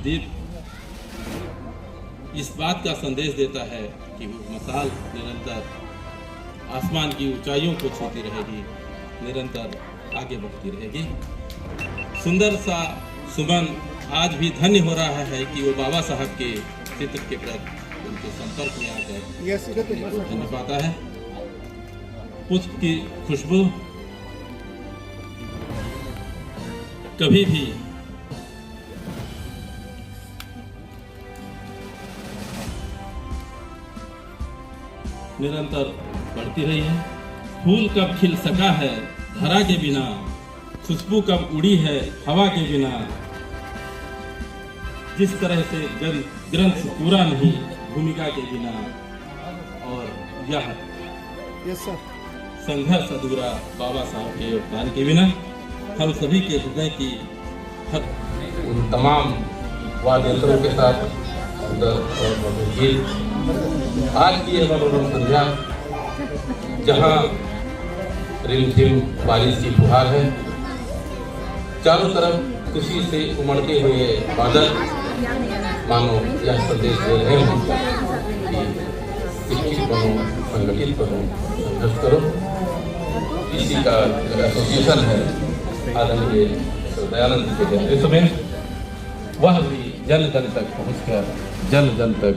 दीप इस बात का संदेश देता है कि वो मशाल निरंतर आसमान की ऊंचाइयों को छूती रहेगी, निरंतर आगे बढ़ती रहेगी। सुंदर सा सुमन आज भी धन्य हो रहा है कि वो बाबा साहब के चित्र के प्रति उनके संपर्क में आकर धन्य पाता है। पुष्प की खुशबू कभी भी निरंतर बढ़ती रही है। फूल कब खिल सका है धरा के बिना, खुशबू कब उड़ी है हवा के बिना। जिस तरह से ग्रंथ पूरा नहीं भूमिका के बिना, और यह संघर्ष अधूरा बाबा साहब के योगदान के बिना। हम सभी के हृदय की उन तमाम वाद्ययंत्रों के साथ आज की यह मनोरम संध्या, जहाँ रिमझिम बारिश की फुहार है, चारों तरफ खुशी से उमड़ते हुए बादल मानो यह संदेश दे रहे हैं कि शिक्षित बनो, संगठित बनो, संघर्ष करो। इसी का एसोसिएशन है आदरणीय दयानंद के नेतृत्व में। वह भी जन जन तक पहुंचकर जन जन तक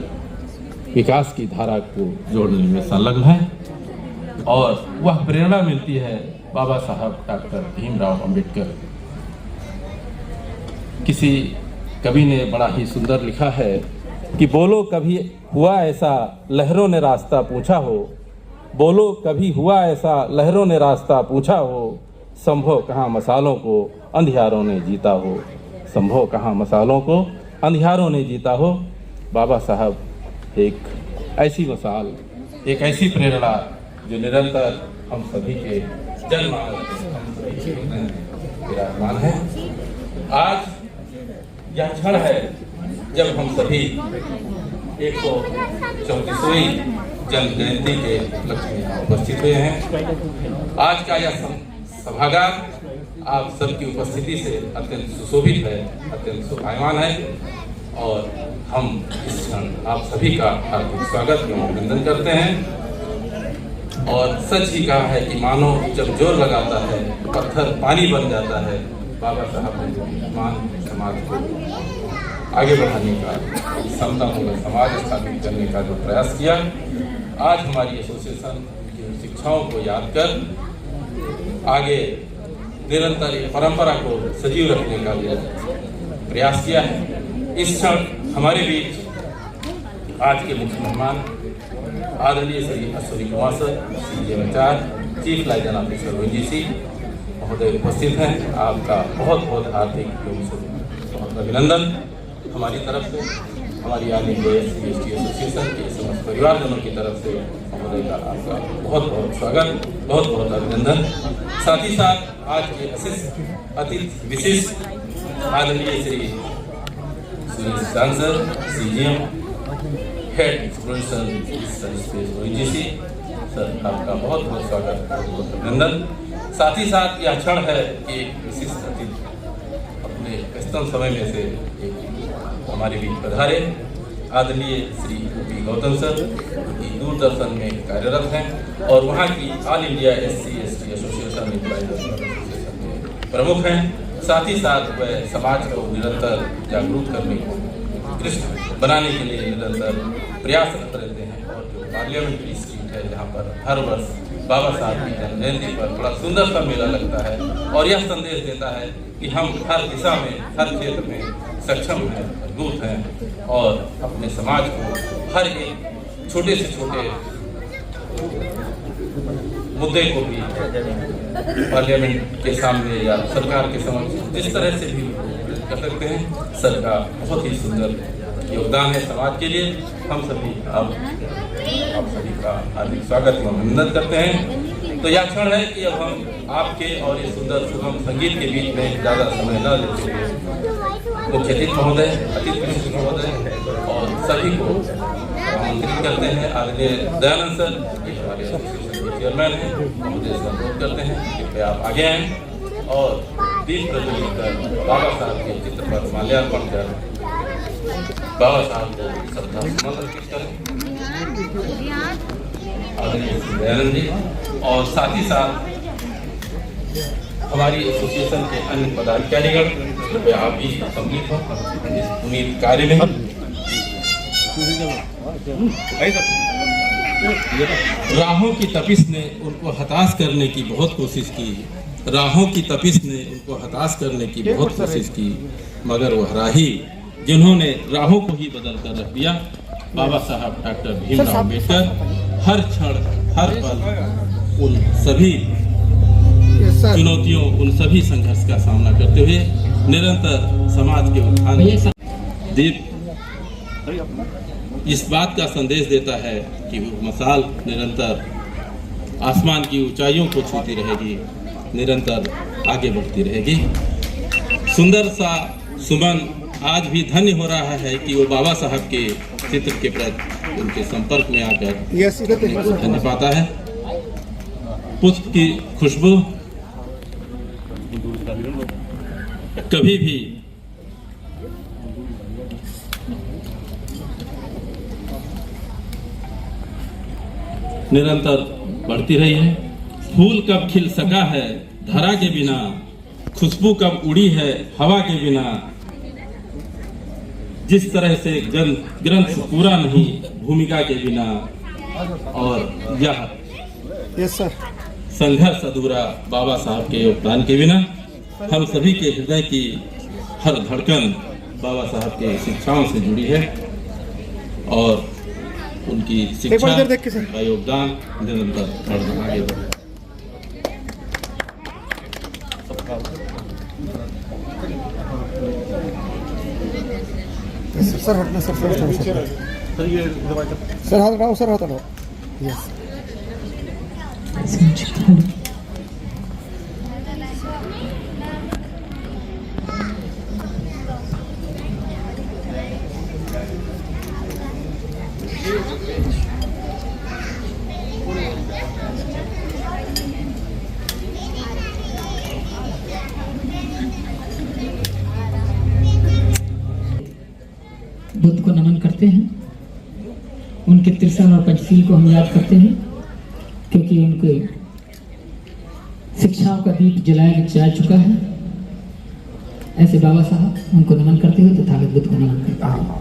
विकास की धारा को जोड़ने में संलग्न है, और वह प्रेरणा मिलती है बाबा साहब डॉक्टर भीमराव अंबेडकर। किसी कवि ने बड़ा ही सुंदर लिखा है कि बोलो कभी हुआ ऐसा लहरों ने रास्ता पूछा हो, बोलो कभी हुआ ऐसा लहरों ने रास्ता पूछा हो, संभव कहाँ मसालों को अंधियारों ने जीता हो, संभव कहाँ मसालों को अंधियारों ने जीता हो। बाबा साहब एक ऐसी मसाल, एक ऐसी प्रेरणा जो निरंतर हम सभी के विराजमान है। आज यह क्षण है जब हम सभी 134वीं जन्म जयंती के उपलक्ष्य में उपस्थित हुए हैं। आज का यह सभागार आप सबकी उपस्थिति से अत्यंत सुशोभित है, अत्यंत शोभायमान है, और हम इस क्षण आप सभी का हार्दिक स्वागत एवं अभिनंदन करते हैं। और सच ही कहा है कि मानो जब जोर लगाता है पत्थर पानी बन जाता है। बाबा साहब ने जो मान समाज को आगे बढ़ाने का, समतापूर्ण समाज स्थापित करने का जो प्रयास किया, आज हमारी एसोसिएशन की शिक्षाओं को याद कर आगे निरंतर परंपरा को सजीव रखने का प्रयास किया है। इस क्षण हमारे बीच आज के मुख्य मेहमान आदरणीय Shri Ashwini Kumar sir, CGM chief liaison officer ONGC महोदय उपस्थित हैं। आपका बहुत बहुत हार्दिक बहुत अभिनंदन हमारी तरफ से, हमारी आल इंडिया SC/ST एसोसिएशन के समस्त परिवारजनों की तरफ से महोदय का आपका बहुत बहुत स्वागत, बहुत बहुत अभिनंदन। साथ ही साथ आज के अतिथि विशिष्ट आदरणीय Shri sir CGM head exploration space ONGC sir, आपका बहुत बहुत स्वागत, बहुत अभिनंदन। साथ ही साथ यह क्षण है कि एक विशिष्ट अतिथि अपने व्यस्तम समय में से एक हमारे बीच पधारे, आदरणीय श्री OP गौतम सर, जो कि दूरदर्शन में कार्यरत हैं और वहाँ की ऑल इंडिया SC/ST एसोसिएशन के प्रमुख हैं। साथ ही साथ वह समाज को निरंतर जागरूक करने को उत्कृष्ट बनाने के लिए निरंतर प्रयासरत रहते हैं। और जो पार्लियामेंट्री स्ट्रीट है, जहाँ पर हर वर्ष बाबा साहब की जन्म जयंती पर बड़ा सुंदर सा मेला लगता है, और यह संदेश देता है कि हम हर दिशा में, हर क्षेत्र में सक्षम हैं, मजबूत हैं, और अपने समाज को हर एक छोटे से छोटे मुद्दे को भी पार्लियामेंट के सामने या सरकार के समक्ष जिस तरह से भी कर सकते हैं। सर का बहुत ही सुंदर योगदान है समाज के लिए। हम सभी आप सभी का हार्दिक स्वागत एवं अभिनंदन करते हैं। तो यह क्षण है कि अब हम आपके और इस सुंदर सुगम संगीत के बीच में ज़्यादा समय न लेते हुए मुख्य अतिथि महोदय, अतिथि महोदय और सभी को आमंत्रित करते हैं। आदरणीय दयानंद सर, ये हमारे एसोसिएशन के चेयरमैन हैं, महोदय से अनुरोध करते हैं कि कृपया आप आगे आएँ और दीप प्रज्वलित कर बाबा साहब के चित्र पर माल्यार्पण कर बाबा साहब को श्रद्धासुमन अर्पित करें। आदरणीय श्री दयानंद जी और साथ ही साथ हमारी एसोसिएशन के अन्य पदाधिकारीगण, कृपया आप भी सम्मिलित हो इस पुनीत कार्य में। राहों की तपिश ने उनको हताश करने की बहुत कोशिश की, राहों की तपिश ने उनको हताश करने की बहुत कोशिश की, मगर वह राही जिन्होंने राहों को ही बदल कर रख दिया, बाबा साहब डॉक्टर भीमराव अम्बेडकर हर क्षण हर पल उन सभी चुनौतियों, उन सभी संघर्ष का सामना करते हुए निरंतर समाज के उत्थान दीप इस बात का संदेश देता है कि वो मशाल निरंतर आसमान की ऊंचाइयों को छूती रहेगी, निरंतर आगे बढ़ती रहेगी। सुंदर सा सुमन आज भी धन्य हो रहा है कि वो बाबा साहब के चित्र के प्रति उनके संपर्क में आकर धन्य पाता है। पुष्प की खुशबू कभी भी निरंतर बढ़ती रही है। फूल कब खिल सका है धरा के बिना, खुशबू कब उड़ी है हवा के बिना, जिस तरह से ग्रंथ पूरा नहीं भूमिका के बिना, और यह संघर्ष अधूरा बाबा साहब के योगदान के बिना। हम सभी के हृदय की हर धड़कन बाबा साहब के शिक्षाओं से जुड़ी है और उनकी शिक्षा का योगदान निरंतर आगे बढ़े। सर हटना सर हाथ हटाओ, सर हाथ हटाओ। यस बुद्ध को नमन करते हैं, उनके त्रिशूल और पंचशील को हम याद करते हैं, क्योंकि उनके शिक्षाओं का दीप जलाया जा चुका है। ऐसे बाबा साहब उनको नमन करते हुए तथागत बुद्ध को नमन करते हैं।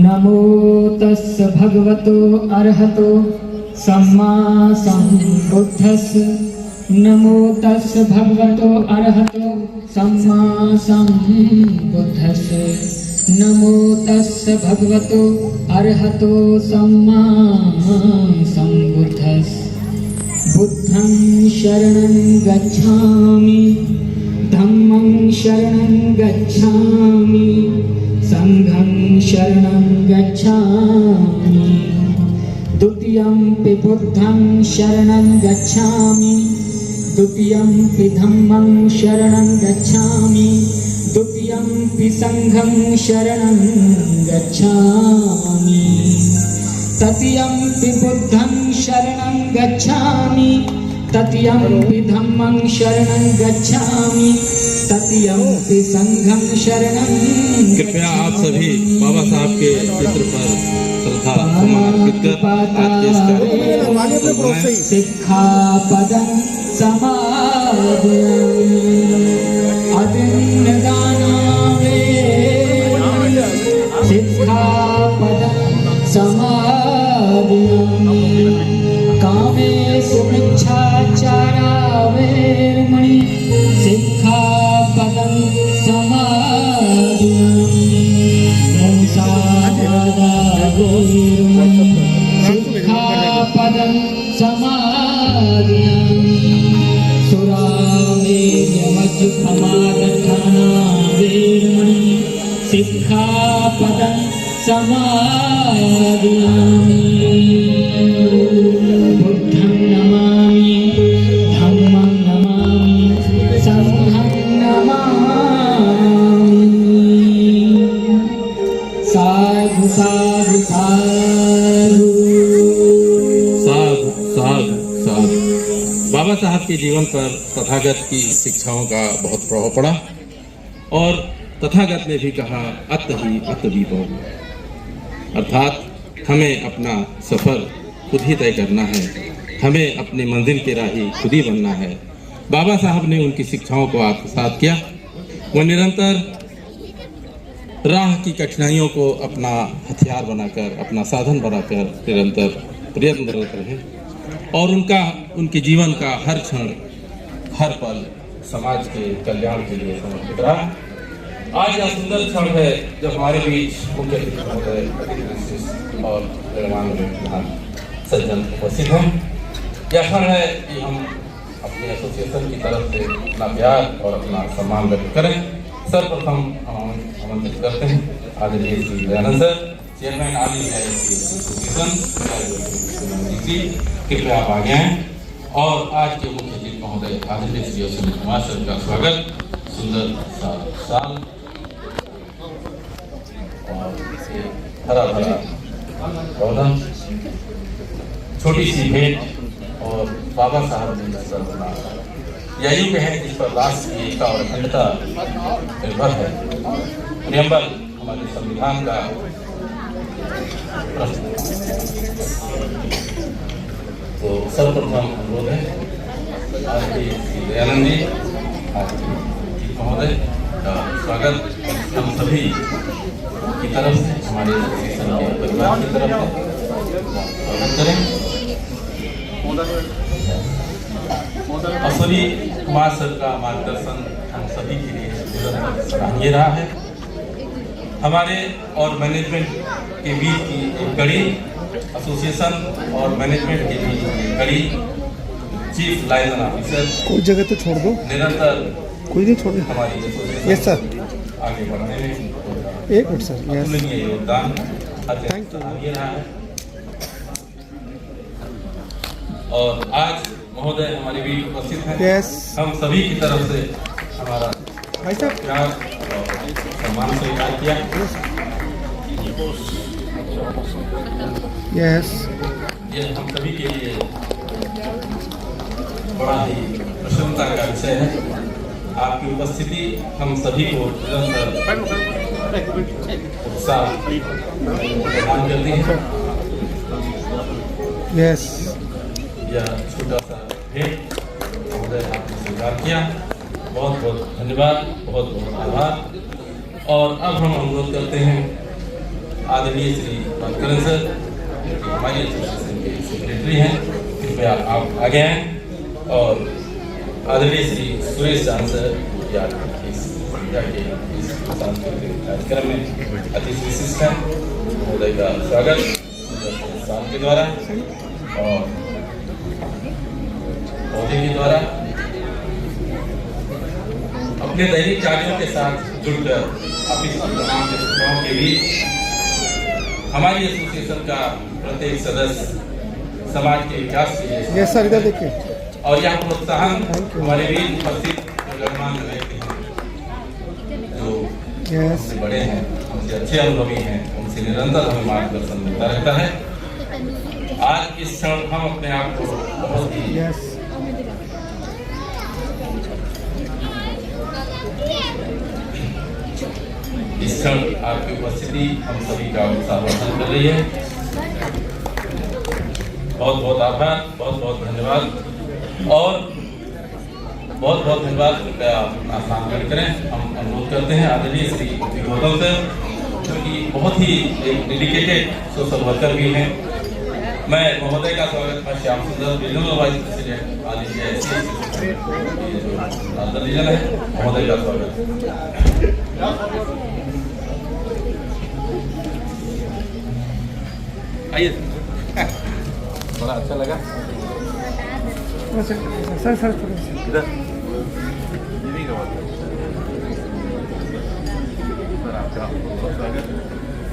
नमो तस् भगवतो अरहतो सम्मा सम्बुद्धस्स। नमो तस् भगवतो अरहतो सम्मा सम्बुद्धस्स। नमो तस् भगवतो अरहतो सम्मा सम्बुद्धस्स। बुद्धं शरणं गच्छामि, धम्मं शरणं गच्छामि, संघं शरणं गच्छामि, द्वितीयंपि बुद्धं शरणं गच्छामि, द्वितीयंपि धम्मं शरणं गच्छामि, द्वितीयंपि संघं शरणं गच्छामि, तृतीयंपि बुद्धं शरणं गच्छामि, तृतीयंपि धम्मं शरणं गच्छामि, तृतीयंपि संघं शरणं। कृपया आप सभी बाबा साहब के चित्र पर श्रद्धा समर्पित कर आज के इस कार्यक्रम में सिक्खापदं समादयामि, अदिन्नदाना वेरमणि, सिक्खापदं समादयामि, कामेषु मिच्छाचारा वेरमणि, सिक्खापदं समादयामि, हिंसावादा वेरमणि, सिक्खापदं समादयामि, सुरामेरमज्जपमादठाना वेरमणि, सिक्खापदं समादयामि, बुद्धं नमामि, धम्मं नमामि, संघं नमामि। साधु साधु साधु साधु साधु साधु। बाबा साहब के जीवन पर तथागत की शिक्षाओं का बहुत प्रभाव पड़ा। और तथागत ने भी कहा अत ही अत विभव, अर्थात हमें अपना सफ़र खुद ही तय करना है, हमें अपने मंजिल के राही खुद ही बनना है। बाबा साहब ने उनकी शिक्षाओं को आत्मसात किया। वो निरंतर राह की कठिनाइयों को अपना हथियार बनाकर, अपना साधन बनाकर निरंतर प्रयत्नरत रहे और उनके जीवन का हर क्षण, हर पल समाज के कल्याण के लिए समर्पित रहा। आज यह सुंदर क्षण है जब हमारे बीच मुख्य अतिथि महोदय और गणमान्य सज्जन उपस्थित हैं। यह क्षण है कि हम अपने एसोसिएशन की तरफ से अपना प्यार और अपना सम्मान व्यक्त करें। सर्वप्रथम हम आमंत्रित करते हैं आदरणीय Shri Dayanand sir, chairman all India association, कृपया आप आगे आएं और आज के मुख्य अतिथि महोदय आदरणीय श्री अश्विनी कुमार सर का स्वागत। सुंदर सा साल और इसे हरा भरा पौधा, छोटी सी भेंट और बाबा साहब ने बना यह युग है जिस पर राष्ट्र की एकता और अखंडता निर्भर है। प्रियम्बल हमारे संविधान का तो सर्वप्रथम अनुरोध है आदरणीय श्री दयानंद जी महोदय का स्वागत हम सभी की तरफ से, हमारे एसोसिएशन के परिवार की तरफ से स्वागत करें। अश्विनी कुमार सर का मार्गदर्शन हम सभी के लिए सराहनीय रहा है। हमारे और मैनेजमेंट के बीच की एक कड़ी, एसोसिएशन और मैनेजमेंट के बीच की कड़ी, चीफ लाइजन ऑफिसर कोई जगह तो छोड़ दो, निरंतर कोई नहीं छोड़ दो। हमारी यस सर, आगे बढ़ने में एक मिनट सर, अतुलनीय योगदान सराहनीय रहा है। और आज महोदय हमारे बीच उपस्थित हैं। यस हम सभी की तरफ से हमारा भाई साहब, प्यार और सम्मान स्वीकार किया। यस ये हम सभी के लिए बड़ा ही प्रसन्नता का विषय है। आपकी उपस्थिति हम सभी को निरंतर उत्साह प्रदान करती है। यस यह छोटा सा भेंट महोदय आपने स्वीकार किया, बहुत बहुत धन्यवाद, बहुत बहुत आभार। और अब हम अनुरोध करते हैं आदरणीय श्री भास्करन सर, हमारी एसोसिएशन के सेक्रेटरी हैं, कृपया आप आगे आएं और आदरणीय श्री सुरेश चांद सर या इस सांस्कृतिक कार्यक्रम में अतिथि विशिष्ट हैं। महोदय का स्वागत साल के द्वारा और पौधे के द्वारा अपने दैनिक कार्यों के साथ जुड़कर ऑफिस की तमाम व्यस्तताओं के बीच हमारी एसोसिएशन का प्रत्येक सदस्य समाज के विकास के लिए यस सर, इधर देखिए। और यह प्रोत्साहन हमारे बीच उपस्थित गणमान्य व्यक्ति हैं जो हमसे बड़े हैं, हमसे अच्छे अनुभवी हैं, उनसे निरंतर हमें मार्गदर्शन मिलता रहता है। आज इस क्षण हम अपने आप को बहुत ही यस इस क्षण आपकी उपस्थिति हम सभी का उत्साहवर्धन कर रही है। बहुत बहुत आभार, बहुत बहुत धन्यवाद और बहुत बहुत धन्यवाद। कृपया अपना स्थान ग्रहण करें। हम अनुरोध करते हैं आदरणीय श्री गौतम सर, जो कि बहुत ही एक डेडिकेटेड सोशल वर्कर भी हैं। मैं महोदय का स्वागत मैं श्याम सुंदर, regional vice president all India जो रीजन है, महोदय का स्वागत। आइए, बड़ा अच्छा लगा। सर सर इधर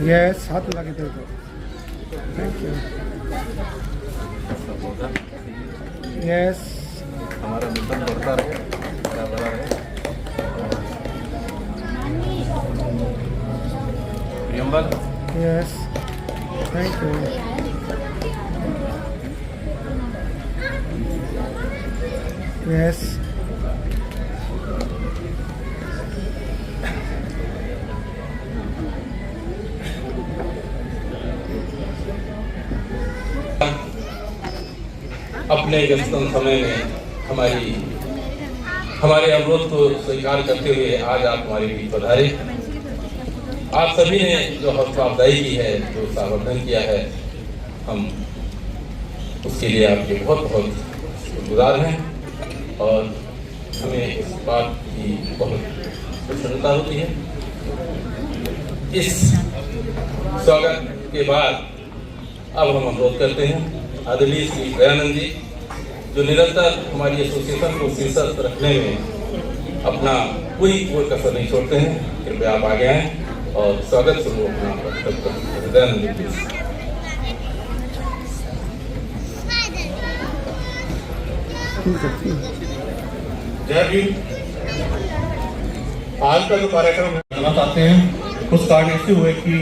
यस, हाथ लगा के दे दो। Thank you. यस, हमारा मिशन बढ़ता रहे, बड़ा बड़ा रहे। Preamble yes, thank you. Yes अपने व्यस्तम समय में हमारे अनुरोध को स्वीकार करते हुए आज आप हमारे बीच पधारे। आप सभी ने जो हौसला अफजाई की है, जो संवर्धन किया है, हम उसके लिए आपके बहुत बहुत शुक्रगुजार हैं और हमें इस बात की बहुत प्रसन्नता होती है। इस स्वागत के बाद अब हम अनुरोध करते हैं आदरणीय श्री दयानंद जी, जो निरंतर हमारी एसोसिएशन को शीर्षस्थ रखने में अपना कोई कसर नहीं छोड़ते हैं, कृपया आप आगे आएं और स्वागत स्वरूप अपना वक्तव्य दयानंद जी प्लीज। जय भीम। आज का जो कार्यक्रम करना चाहते हैं, कुछ कारण ऐसे हुए कि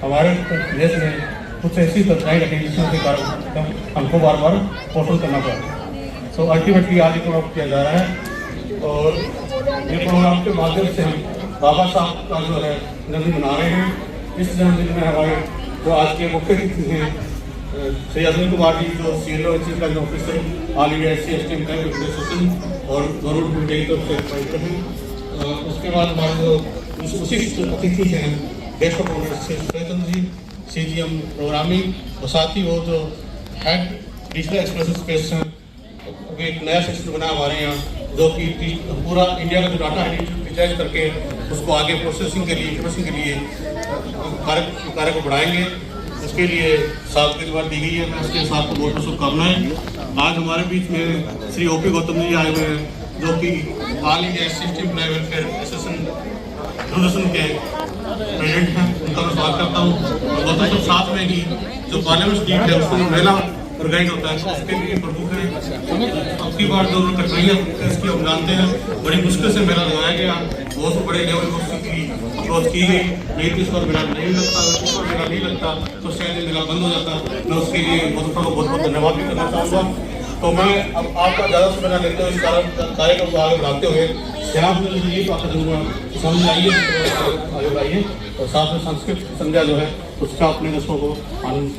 हमारे देश में कुछ ऐसी घटनाएं घटी जिसके कारण हमको बार बार पोषण करना पड़ा। तो अल्टीमेटली आज ये प्रोग्राम किया जा रहा है और ये प्रोग्राम के माध्यम से हम बाबा साहब का जो है जन्मदिन मना रहे हैं। इस जन्मदिन में हमारे जो आज के मुख्य अतिथि हैं श्री अनिल कुमार जी, जो CLO का जो officer all India SC/ST association और गवर्नमेंट मीडिया की तरफ से एडवाइजर हैं। उसके बाद हमारे जो उसी अतिथि हैं desk of honour Shrichandra ji, CGM programming, और साथ ही वो जो हेड डिजिटल एक्सप्रेशन स्पेस हैं, एक नया सेक्शन बना हमारे यहाँ, जो कि पूरा इंडिया का जो डाटा है डिजिटाइज करके उसको आगे प्रोसेसिंग के लिए इंफॉर्मेशन के लिए कार्य को बढ़ाएंगे। उसके लिए साथ की बात दी गई है। मैं उसके साथ बहुत बहुत शुभकामनाएं। आज हमारे बीच में श्री OP गौतम जी आए हुए हैं, जो कि all India SC/ST welfare association के प्रेसिडेंट हैं। उनका मैं स्वागत करता हूँ। और गौतम साहब साथ में ही जो पार्लियामेंट सीट है उसको महिला ऑर्गेनाइज होता है, उसके लिए प्रमुख है। अब की बार जो कठिनाइयाँ इसकी हम जानते हैं, बड़ी मुश्किल से मेला लगाया गया, बहुत बड़े लेवल पर उसकी अप्रोच की गई। नहीं तो इस पर मेला नहीं लगता, इस पर मेला नहीं लगता तो शायद ये मेला बंद हो जाता। मैं उसके लिए बहुत बहुत धन्यवाद भी करना चाहूँगा। तो मैं अब आपका ज़्यादा समय न लेते हुए इस कार्यक्रम को आगे बढ़ाते हुए यहाँ पर मुझे ये बात दूँगा, समझ आइए आगे बढ़ाइए और साथ में सांस्कृतिक संध्या जो है उसका अपने दर्शकों को आनंद।